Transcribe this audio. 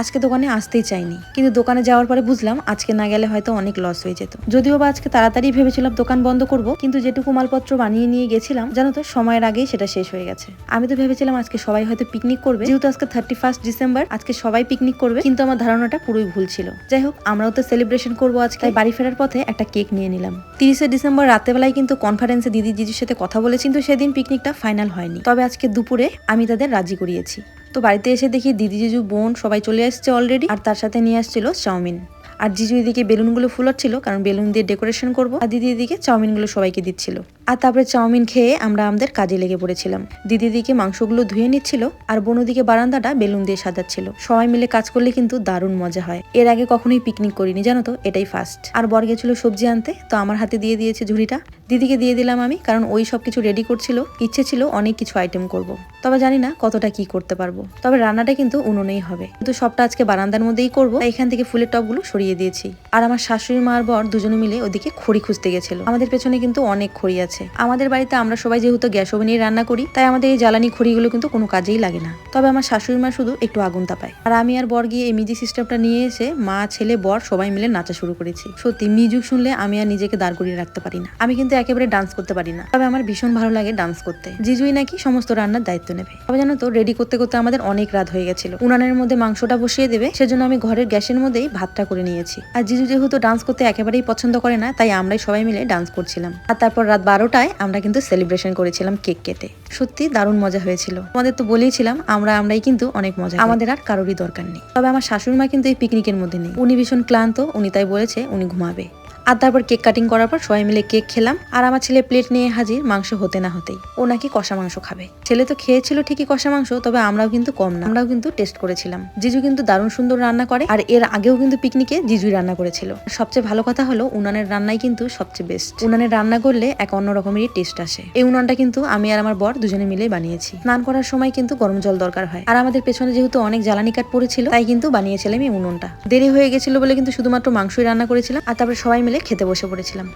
আজকে দোকানে আসতেই চাইনি, কিন্তু দোকানে যাওয়ার পরে বুঝলাম আজকে না গেলে হয়তো অনেক লস হয়ে যেত। যদিও বা আজকে তাড়াতাড়ি ভেবেছিলাম দোকান বন্ধ করব, কিন্তু যেটুকু মালপত্র বানিয়ে নিয়ে গেছিলাম জানো তো সময়ের আগেই সেটা শেষ হয়ে গেছে। আমি তো ভেবেছিলাম আজকে সবাই হয়তো পিকনিক করবে, যেহেতু আজকে 31 ডিসেম্বর, আজকে সবাই পিকনিক করবে, কিন্তু আমার ধারণাটা পুরোই ভুল ছিল। যাই হোক, আমরাও তো সেলিব্রেশন করবো আজকে, তাই বাড়ি ফেরার পথে একটা কেক নিয়ে নিলাম। 30 ডিসেম্বর রাতেবেলায় কিন্তু কনফারেন্সে দিদি জিজুর সাথে কথা বলেছি, কিন্তু সেদিন পিকনিকটা ফাইনাল হয়নি। তবে আজকে দুপুরে আমি তাদের রাজি করিয়েছি। তো বাড়িতে এসে দেখি দিদি জিজু বোন সবাই চলে আসছে অলরেডি, আর তার সাথে নিয়ে আসছিল চাউমিন। আর জিজু এদিকে বেলুনগুলো ফুলাচ্ছিল, কারণ বেলুন দিয়ে ডেকোরেশন করবো, আর দিদি এদিকে চাউমিনগুলো সবাইকে দিচ্ছিল। আর তারপরে চাউমিন খেয়ে আমরা আমাদের কাজে লেগে পড়েছিলাম। দিদি দিকে মাংসগুলো ধুয়ে নিচ্ছিল, আর বোন দিকে বারান্দাটা বেলুন দিয়ে সাজাচ্ছিল। সবাই মিলে কাজ করলে কিন্তু দারুণ মজা হয়। এর আগে কখনোই পিকনিক করিনি জানো তো, এটাই ফার্স্ট। আর বর গেছিল সবজি আনতে, তো আমার হাতে দিয়ে দিয়েছে ঝুড়িটা, দিদিকে দিয়ে দিলাম আমি, কারণ ওই সব কিছু রেডি করছিল। ইচ্ছে ছিল অনেক কিছু আইটেম করব, তবে জানি না কতটা কি করতে পারবো। তবে রান্নাটা কিন্তু উনুনেই হবে, কিন্তু সবটা আজকে বারান্দার মধ্যেই করবো। এখান থেকে ফুলের টবগুলো সরিয়ে দিয়েছি। আর আমার শাশুড়ি মা আর বর দুজনে মিলে ওদিকে খড়ি খুঁজতে গেছিল। আমাদের পেছনে কিন্তু অনেক খড়ি আছে। আমাদের বাড়িতে আমরা সবাই যেহেতু গ্যাস ওভেনে রান্না করি, তাই আমাদের এই জ্বালানি খড়িগুলো কিন্তু কোনো কাজেই লাগে না। তবে আমার শাশুড়ি মা শুধু একটু আগুন তাপায়। আর আমি আর বর গিয়ে এই মিউজিক সিস্টেমটা নিয়ে এসে মা ছেলে বর সবাই মিলে নাচা শুরু করেছি। সত্যি মিউজিক শুনলে আমি আর নিজেকে দাঁড় করিয়ে রাখতে পারি না। আমি কিন্তু একেবারে ডান্স করতে পারি না, তবে আমার ভীষণ ভালো লাগে ডান্স করতে। জিজুই নাকি সমস্ত রান্নার দায়িত্ব নেবে। তবে জানো তো, রেডি করতে করতে আমাদের অনেক রাত হয়ে গেছিল। উনানের মধ্যে মাংসটা বসিয়ে দেবে, সেজন্য আমি ঘরের গ্যাসের মধ্যেই ভাতটা করে নিয়েছি। আর জিজু যেহেতু ডান্স করতে একেবারেই পছন্দ করে না, তাই আমরাই সবাই মিলে ডান্স করছিলাম। আর তারপর রাত 12টায় আমরা কিন্তু সেলিব্রেশন করেছিলাম কেক কেটে। সত্যি দারুণ মজা হয়েছিল। আমাদের তো বলেইছিলাম আমরাই কিন্তু অনেক মজা, আমাদের আর কারোরই দরকার নেই। তবে আমার শাশুড়ি মা কিন্তু এই পিকনিকের মধ্যে নেই, উনি ভীষণ ক্লান্ত, উনি তাই বলেছে উনি ঘুমাবে। আর তারপর কেক কাটিং করার পর সবাই মিলে কেক খেলাম। আর আমার ছেলে প্লেট নিয়ে হাজির, মাংস হতে না হতেই। ও নাকি কষা মাংস খাবে। ছেলে তো খেয়েছিল ঠিকই কষা মাংস, তবে আমরাও কিন্তু কম না, আমরাও কিন্তু টেস্ট করেছিলাম। জিজু কিন্তু দারুণ সুন্দর রান্না করে, আর এর আগেও কিন্তু পিকনিকে জিজুই রান্না করেছিল। সবচেয়ে ভালো কথা হলো উনানের রান্নাই কিন্তু সবচেয়ে বেস্ট। উনানের রান্না করলে এক অন্য রকমেরই টেস্ট আসে। এই উনানটা কিন্তু আমি আর আমার বর দুজনে মিলে বানিয়েছি। স্নান করার সময় কিন্তু গরম জল দরকার হয়, আর আমাদের পেছনে যেহেতু অনেক জ্বালানি কাঠ পড়েছিল, তাই কিন্তু বানিয়েছিলাম এই উনুনটা। দেরি হয়ে গেছিল বলে কিন্তু শুধুমাত্র মাংসই রান্না করেছিলাম, আর তারপরে সবাই মিলে খেতে বসে পড়েছিলাম।